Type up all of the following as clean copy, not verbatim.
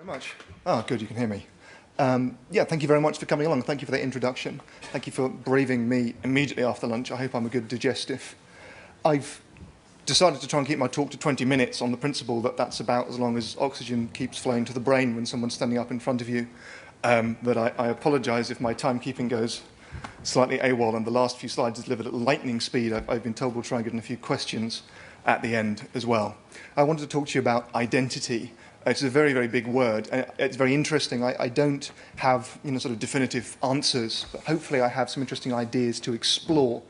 Very much. Oh, good, you can hear me. Yeah, thank you very much for coming along. Thank you for that introduction. Thank you for braving me immediately after lunch. I hope I'm a good digestive. I've decided to try and keep my talk to 20 minutes on the principle that that's about as long as oxygen keeps flowing to the brain when someone's standing up in front of you. But I apologise if my timekeeping goes slightly AWOL and the last few slides is delivered at lightning speed. I've been told we'll try and get in a few questions at the end as well. I wanted to talk to you about identity. It's a very, very big word. It's very interesting. I don't have sort of definitive answers, but hopefully I have some interesting ideas to explore.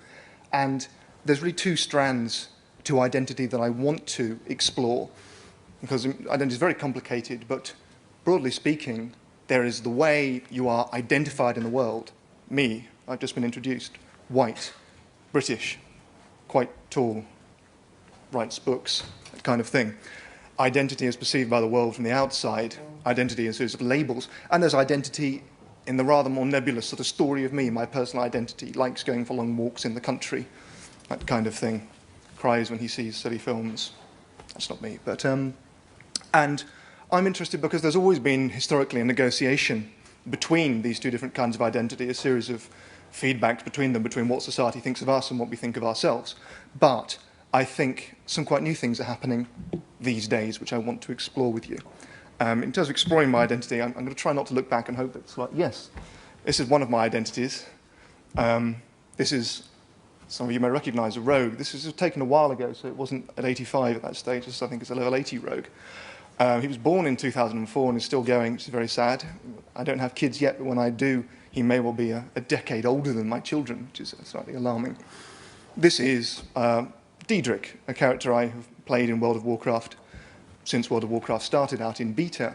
And there's really two strands to identity that I want to explore, because identity is very complicated, but broadly speaking, there is the way you are identified in the world. Me, I've just been introduced, white, British, quite tall, writes books, that kind of thing. Identity is perceived by the world from the outside. Identity is a series of labels. And there's identity in the rather more nebulous sort of story of me, my personal identity, likes going for long walks in the country, that kind of thing. Cries when he sees silly films. That's not me. But, and I'm interested because there's always been historically a negotiation between these two different kinds of identity, a series of feedbacks between them, between what society thinks of us and what we think of ourselves. But I think some quite new things are happening these days, which I want to explore with you. In terms of exploring my identity, I'm going to try not to look back and hope that it's like, yes, this is one of my identities. This is, some of you may recognize, a rogue. This was taken a while ago, so it wasn't at 85 at that stage. I think it's a level 80 rogue. He was born in 2004 and is still going, which is very sad. I don't have kids yet, but when I do, he may well be a decade older than my children, which is slightly alarming. This is Daedric, a character I have played in World of Warcraft since World of Warcraft started out in beta.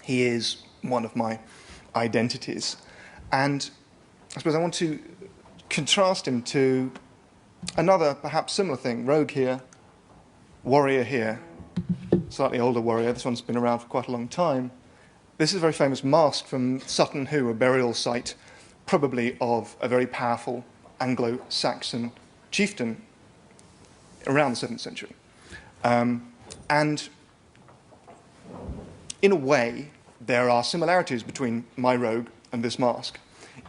He is one of my identities. And I suppose I want to contrast him to another, perhaps similar thing. Rogue here, warrior here, slightly older warrior. This one's been around for quite a long time. This is a very famous mask from Sutton Hoo, a burial site, probably of a very powerful Anglo-Saxon chieftain around the 7th century. And in a way, there are similarities between my rogue and this mask,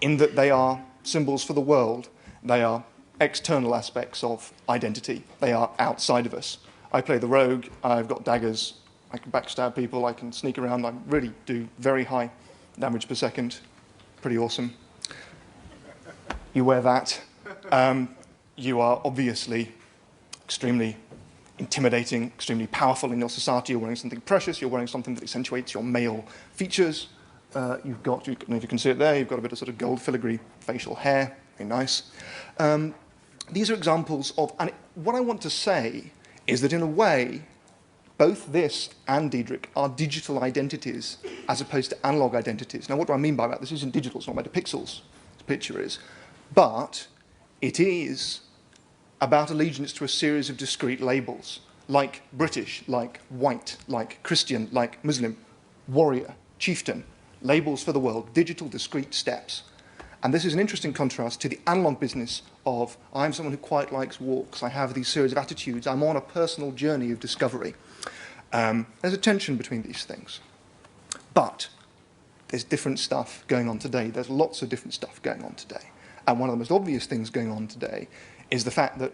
in that they are symbols for the world. They are external aspects of identity. They are outside of us. I play the rogue. I've got daggers. I can backstab people. I can sneak around. I really do very high damage per second. Pretty awesome. You wear that. You are obviously extremely intimidating, extremely powerful in your society. You're wearing something precious. You're wearing something that accentuates your male features. You've got, if you can see it there, you've got a bit of sort of gold filigree facial hair. Very nice. These are examples of, and what I want to say is that in a way, both this and Daedric are digital identities as opposed to analog identities. Now, what do I mean by that? This isn't digital. It's not made of pixels. This picture is. But it is about allegiance to a series of discrete labels, like British, like white, like Christian, like Muslim, warrior, chieftain, labels for the world, digital discrete steps. And this is an interesting contrast to the analog business of, I'm someone who quite likes walks, I have these series of attitudes, I'm on a personal journey of discovery. There's a tension between these things. But there's different stuff going on today. There's lots of different stuff going on today. And one of the most obvious things going on today is the fact that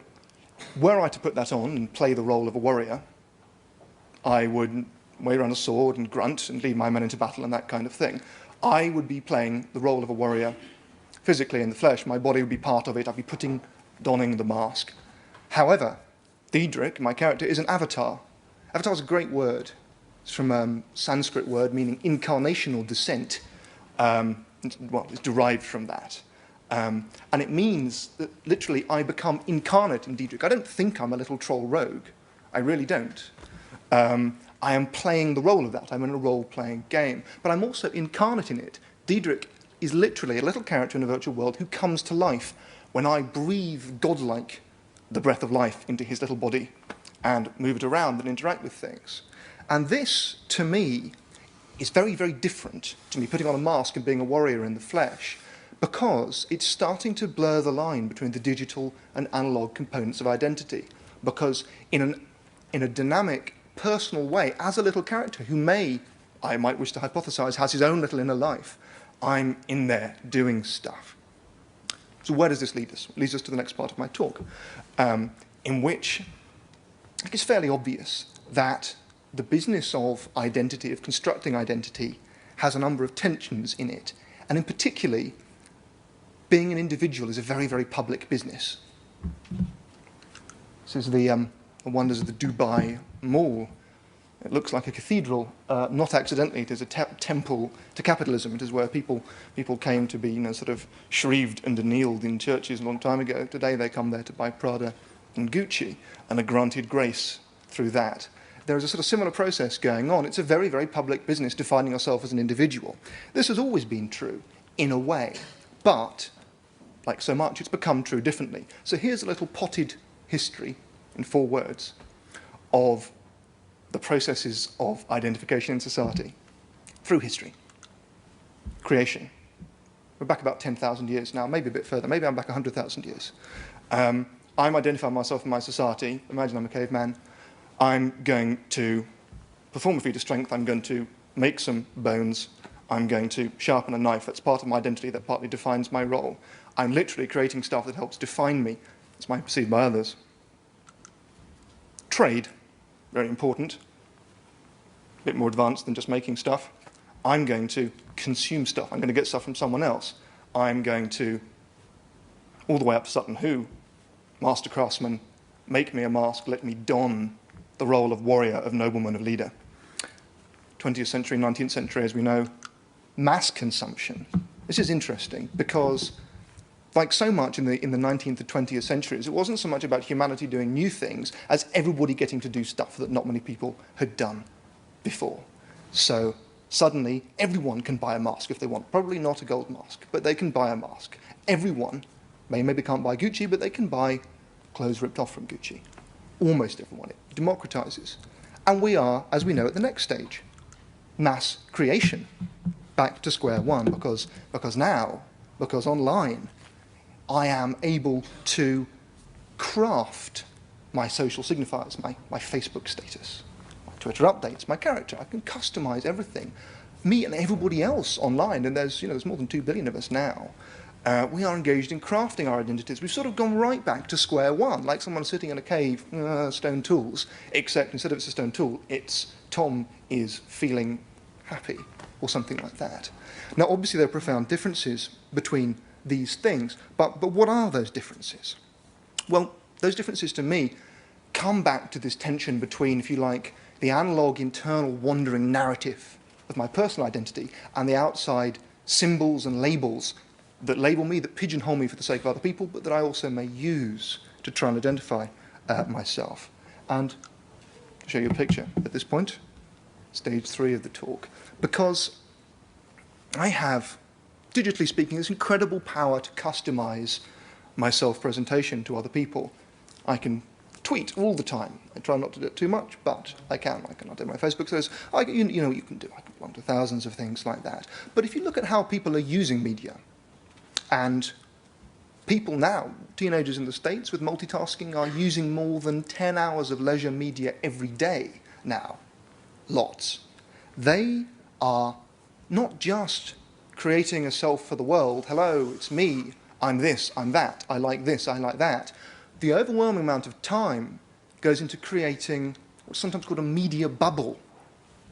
were I to put that on and play the role of a warrior, I would wave around a sword and grunt and lead my men into battle and that kind of thing. I would be playing the role of a warrior physically in the flesh. My body would be part of it. I'd be donning the mask. However, Daedric, my character, is an avatar. Avatar is a great word. It's from a Sanskrit word meaning incarnational descent. Well, it's derived from that. And it means that literally I become incarnate in Daedric. I don't think I'm a little troll rogue. I really don't. I am playing the role of that. I'm in a role-playing game. But I'm also incarnate in it. Daedric is literally a little character in a virtual world who comes to life when I breathe godlike the breath of life into his little body and move it around and interact with things. And this, to me, is very, very different to me putting on a mask and being a warrior in the flesh, because it's starting to blur the line between the digital and analog components of identity. Because in a dynamic, personal way, as a little character who may I might wish to hypothesize, has his own little inner life. I'm in there doing stuff. So where does this lead us? It leads us to the next part of my talk, in which I think it's fairly obvious that the business of identity, of constructing identity, has a number of tensions in it. And in particular, being an individual is a very, very public business. This is the wonders of the Dubai Mall. It looks like a cathedral, not accidentally. It is a temple to capitalism. It is where people came to be, sort of shrived and annealed in churches a long time ago. Today they come there to buy Prada and Gucci and are granted grace through that. There is a sort of similar process going on. It's a very, very public business defining yourself as an individual. This has always been true, in a way, but, like so much, it's become true differently. So here's a little potted history, in 4 words, of the processes of identification in society through history. Creation. We're back about 10,000 years now, maybe a bit further. Maybe I'm back 100,000 years. I'm identifying myself in my society. Imagine I'm a caveman. I'm going to perform a feat of strength. I'm going to make some bones. I'm going to sharpen a knife. That's part of my identity. That partly defines my role. I'm literally creating stuff that helps define me. It's perceived by others. Trade, very important. A bit more advanced than just making stuff. I'm going to consume stuff. I'm going to get stuff from someone else. I'm going to, all the way up to Sutton Hoo, master craftsman, make me a mask, let me don the role of warrior, of nobleman, of leader. 20th century, 19th century, as we know, mass consumption. This is interesting because, like so much in the 19th and 20th centuries, it wasn't so much about humanity doing new things as everybody getting to do stuff that not many people had done before. So suddenly, everyone can buy a mask if they want. Probably not a gold mask, but they can buy a mask. Everyone, maybe can't buy Gucci, but they can buy clothes ripped off from Gucci. Almost everyone. It democratizes. And we are, as we know, at the next stage. Mass creation. Back to square one, because online, I am able to craft my social signifiers, my Facebook status, my Twitter updates, my character. I can customize everything. Me and everybody else online, and there's more than 2 billion of us now. We are engaged in crafting our identities. We've sort of gone right back to square one, like someone sitting in a cave, stone tools, except instead of it's a stone tool, it's Tom is feeling happy, or something like that. Now, obviously, there are profound differences between these things, but what are those differences? Well, those differences, to me, come back to this tension between, if you like, the analog, internal, wandering narrative of my personal identity and the outside symbols and labels that label me, that pigeonhole me for the sake of other people, but that I also may use to try and identify myself. And I'll show you a picture at this point, stage 3 of the talk, because I have, digitally speaking, this incredible power to customize my self-presentation to other people. I can tweet all the time. I try not to do it too much, but I can. I can update my Facebook stories. You know what you can do. I can belong to thousands of things like that. But if you look at how people are using media, and people now, teenagers in the States with multitasking, are using more than 10 hours of leisure media every day now. Lots. They are not just creating a self for the world. Hello, it's me. I'm this, I'm that. I like this, I like that. The overwhelming amount of time goes into creating what's sometimes called a media bubble,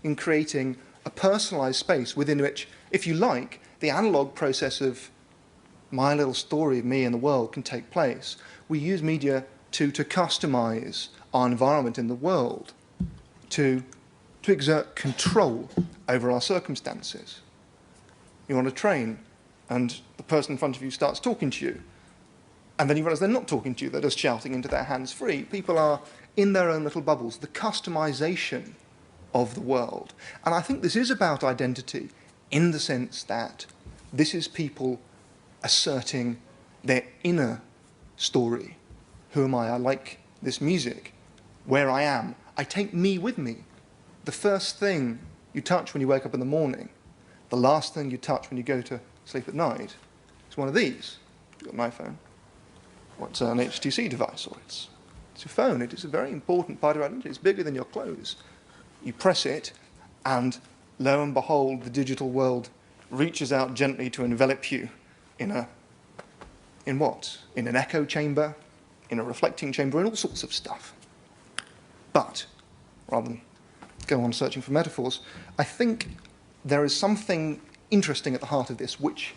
in creating a personalized space within which, if you like, the analog process of my little story of me and the world can take place. We use media to customize our environment in the world, to exert control over our circumstances. You're on a train, and the person in front of you starts talking to you, and then you realize they're not talking to you, they're just shouting into their hands-free. People are in their own little bubbles, the customization of the world. And I think this is about identity in the sense that this is people asserting their inner story. Who am I? I like this music. Where I am. I take me with me. The first thing you touch when you wake up in the morning, the last thing you touch when you go to sleep at night, is one of these. You've got an iPhone. Or it's an HTC device, or it's your phone. It is a very important part of your identity. It's bigger than your clothes. You press it, and lo and behold, the digital world reaches out gently to envelop you in what? In an echo chamber, in a reflecting chamber, in all sorts of stuff. But, rather than go on searching for metaphors, I think there is something interesting at the heart of this, which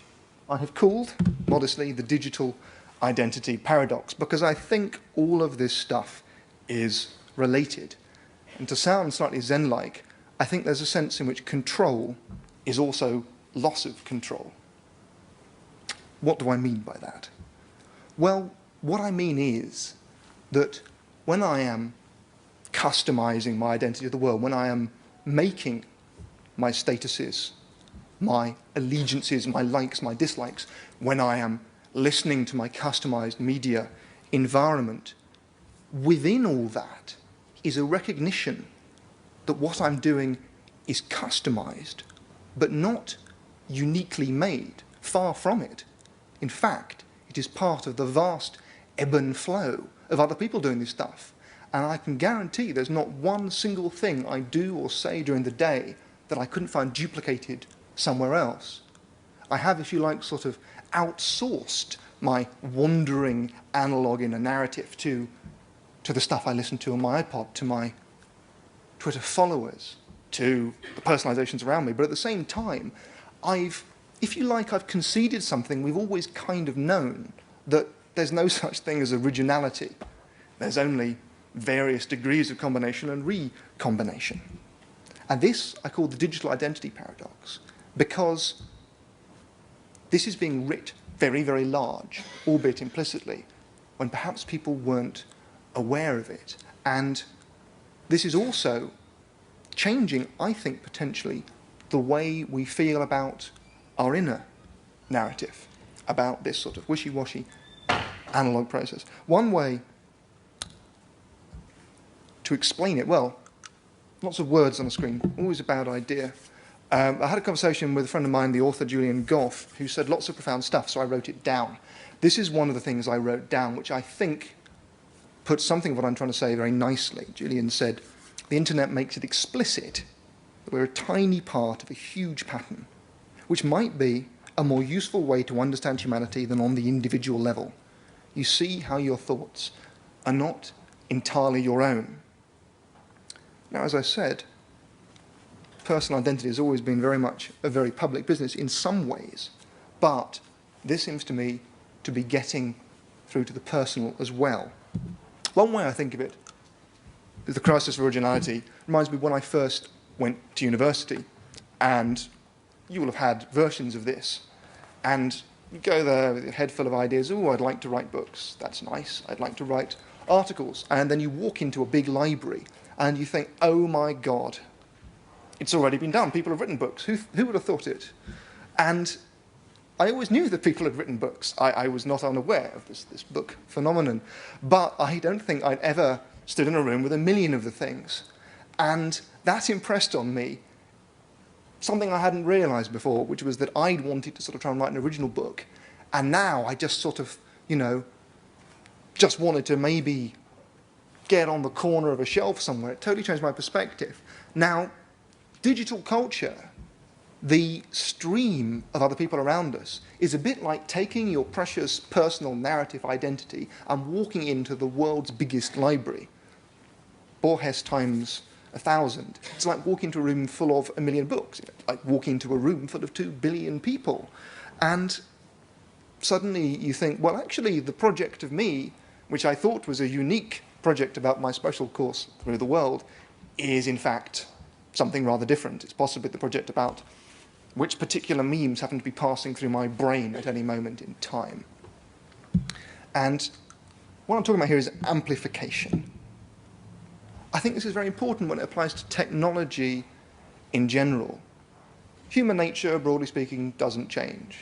I have called, modestly, the digital identity paradox, because I think all of this stuff is related. And to sound slightly Zen-like, I think there's a sense in which control is also loss of control. What do I mean by that? Well, what I mean is that when I am customizing my identity of the world, when I am making my statuses, my allegiances, my likes, my dislikes, when I am listening to my customized media environment, within all that is a recognition that what I'm doing is customized, but not uniquely made, far from it. In fact, it is part of the vast ebb and flow of other people doing this stuff. And I can guarantee there's not one single thing I do or say during the day that I couldn't find duplicated somewhere else. I have, if you like, sort of outsourced my wandering analog in a narrative to the stuff I listen to on my iPod, to my Twitter followers, to the personalizations around me. But at the same time, if you like, I've conceded something we've always kind of known, that there's no such thing as originality. There's only various degrees of combination and recombination. And this I call the digital identity paradox, because this is being writ very, very large, albeit implicitly, when perhaps people weren't aware of it. And this is also changing, I think, potentially, the way we feel about our inner narrative, about this sort of wishy-washy analog process. One way to explain it, well, lots of words on the screen, always a bad idea. I had a conversation with a friend of mine, the author Julian Goff, who said lots of profound stuff, so I wrote it down. This is one of the things I wrote down, which I think puts something of what I'm trying to say very nicely. Julian said, the internet makes it explicit that we're a tiny part of a huge pattern, which might be a more useful way to understand humanity than on the individual level. You see how your thoughts are not entirely your own. Now, as I said, personal identity has always been very much a very public business in some ways, but this seems to me to be getting through to the personal as well. One way I think of it, the crisis of originality, reminds me when I first went to university, and you will have had versions of this, and you go there with a head full of ideas. Oh, I'd like to write books. That's nice. I'd like to write articles. And then you walk into a big library, and you think, oh my God, it's already been done. People have written books. Who would have thought it? And I always knew that people had written books. I was not unaware of this book phenomenon. But I don't think I'd ever stood in a room with a million of the things. And that impressed on me something I hadn't realized before, which was that I'd wanted to sort of try and write an original book. And now I just sort of, just wanted to maybe get on the corner of a shelf somewhere. It totally changed my perspective. Now, digital culture, the stream of other people around us, is a bit like taking your precious personal narrative identity and walking into the world's biggest library. Borges times 1,000. It's like walking into a room full of 1 million books, like walking into a room full of 2 billion people. And suddenly you think, well, actually, the project of me, which I thought was a unique project about my special course through the world, is in fact something rather different. It's possibly the project about which particular memes happen to be passing through my brain at any moment in time. And what I'm talking about here is amplification. I think this is very important when it applies to technology in general. Human nature, broadly speaking, doesn't change.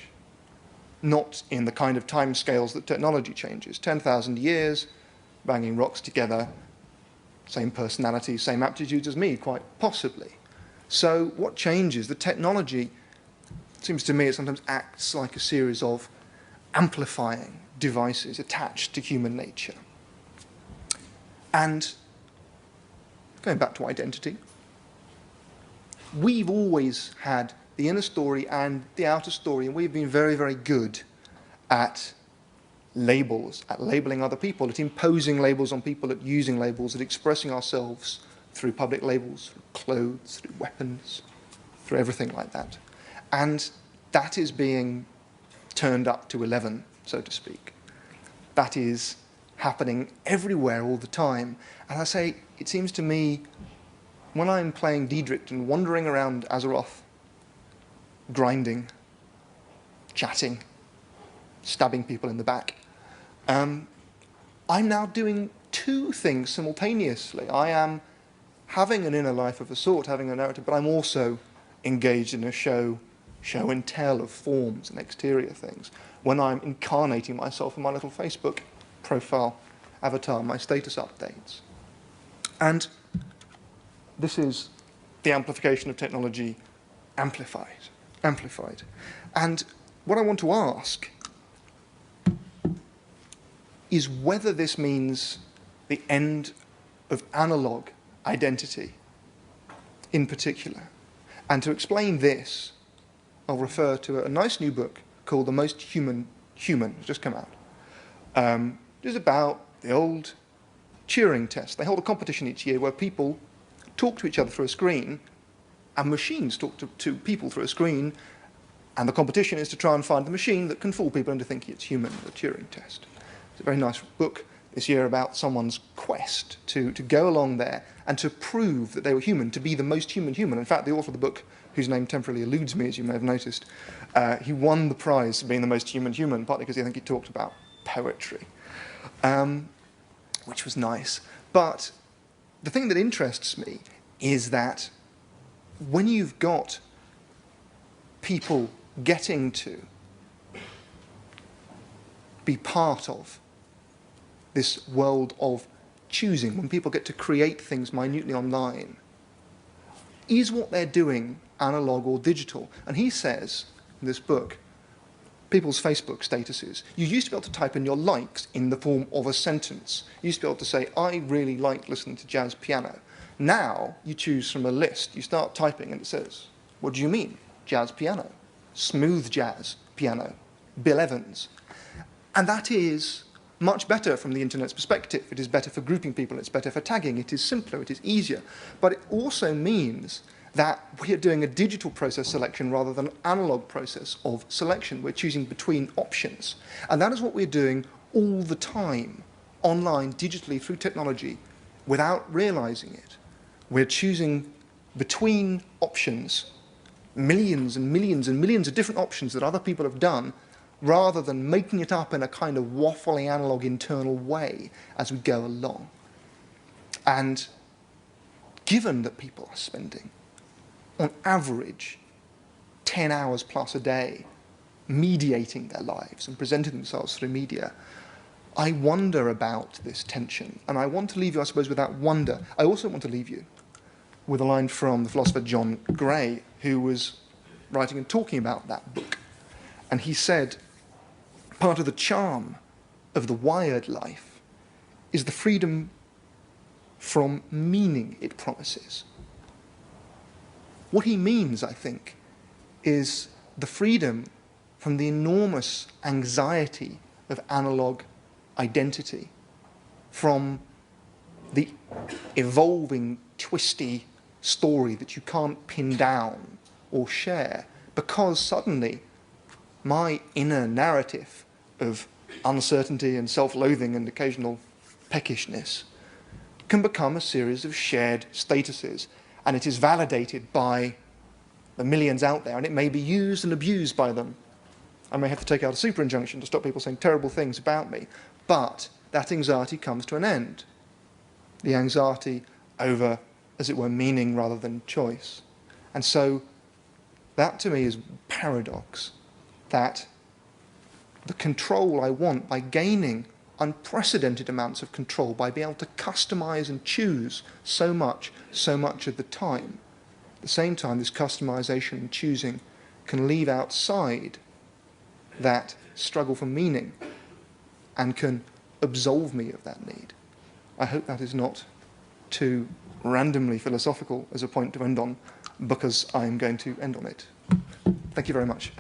Not in the kind of timescales that technology changes. 10,000 years, banging rocks together, same personality, same aptitudes as me, quite possibly. So what changes? The technology, it seems to me, it sometimes acts like a series of amplifying devices attached to human nature. And going back to identity, we've always had the inner story and the outer story, and we've been very, very good at labels, at labeling other people, at imposing labels on people, at using labels, at expressing ourselves through public labels, through clothes, through weapons, through everything like that. And that is being turned up to 11, so to speak. That is happening everywhere all the time. And I say, it seems to me, when I'm playing Daedric and wandering around Azeroth, grinding, chatting, stabbing people in the back, I'm now doing two things simultaneously. I am having an inner life of a sort, having a narrative, but I'm also engaged in a show and tell of forms and exterior things. When I'm incarnating myself in my little Facebook profile avatar, my status updates. And this is the amplification of technology amplified. And what I want to ask is whether this means the end of analog identity in particular. And to explain this, I'll refer to a nice new book called The Most Human Human. It's just come out. It's about the old Turing test. They hold a competition each year where people talk to each other through a screen and machines talk to people through a screen, and the competition is to try and find the machine that can fool people into thinking it's human, the Turing test. It's a very nice book this year about someone's quest to go along there and to prove that they were human, to be the most human human. In fact, the author of the book, whose name temporarily eludes me, as you may have noticed, he won the prize for being the most human human, partly because I think he talked about poetry, which was nice. But the thing that interests me is that when you've got people getting to be part of this world of choosing, when people get to create things minutely online, is what they're doing analog or digital? And he says in this book, people's Facebook statuses, you used to be able to type in your likes in the form of a sentence. You used to be able to say, I really like listening to jazz piano. Now you choose from a list. You start typing and it says, what do you mean? Jazz piano, smooth jazz piano, Bill Evans. And that is much better from the internet's perspective. It is better for grouping people, it's better for tagging, it is simpler, it is easier. But it also means that we are doing a digital process selection rather than an analog process of selection. We're choosing between options. And that is what we're doing all the time, online, digitally, through technology, without realizing it. We're choosing between options, millions and millions and millions of different options that other people have done, rather than making it up in a kind of waffly analog internal way as we go along. And given that people are spending, on average, 10 hours plus a day mediating their lives and presenting themselves through media, I wonder about this tension. And I want to leave you, I suppose, with that wonder. I also want to leave you with a line from the philosopher John Gray, who was writing and talking about that book. And he said, part of the charm of the wired life is the freedom from meaning it promises. What he means, I think, is the freedom from the enormous anxiety of analog identity, from the evolving, twisty story that you can't pin down or share, because suddenly my inner narrative of uncertainty and self-loathing and occasional peckishness can become a series of shared statuses, and it is validated by the millions out there, and it may be used and abused by them. I may have to take out a super injunction to stop people saying terrible things about me, but that anxiety comes to an end. The anxiety over, as it were, meaning rather than choice. And so that to me is paradox, that the control I want by gaining unprecedented amounts of control, by being able to customize and choose so much of the time. At the same time, this customization and choosing can leave outside that struggle for meaning and can absolve me of that need. I hope that is not too randomly philosophical as a point to end on. because I'm going to end on it. Thank you very much.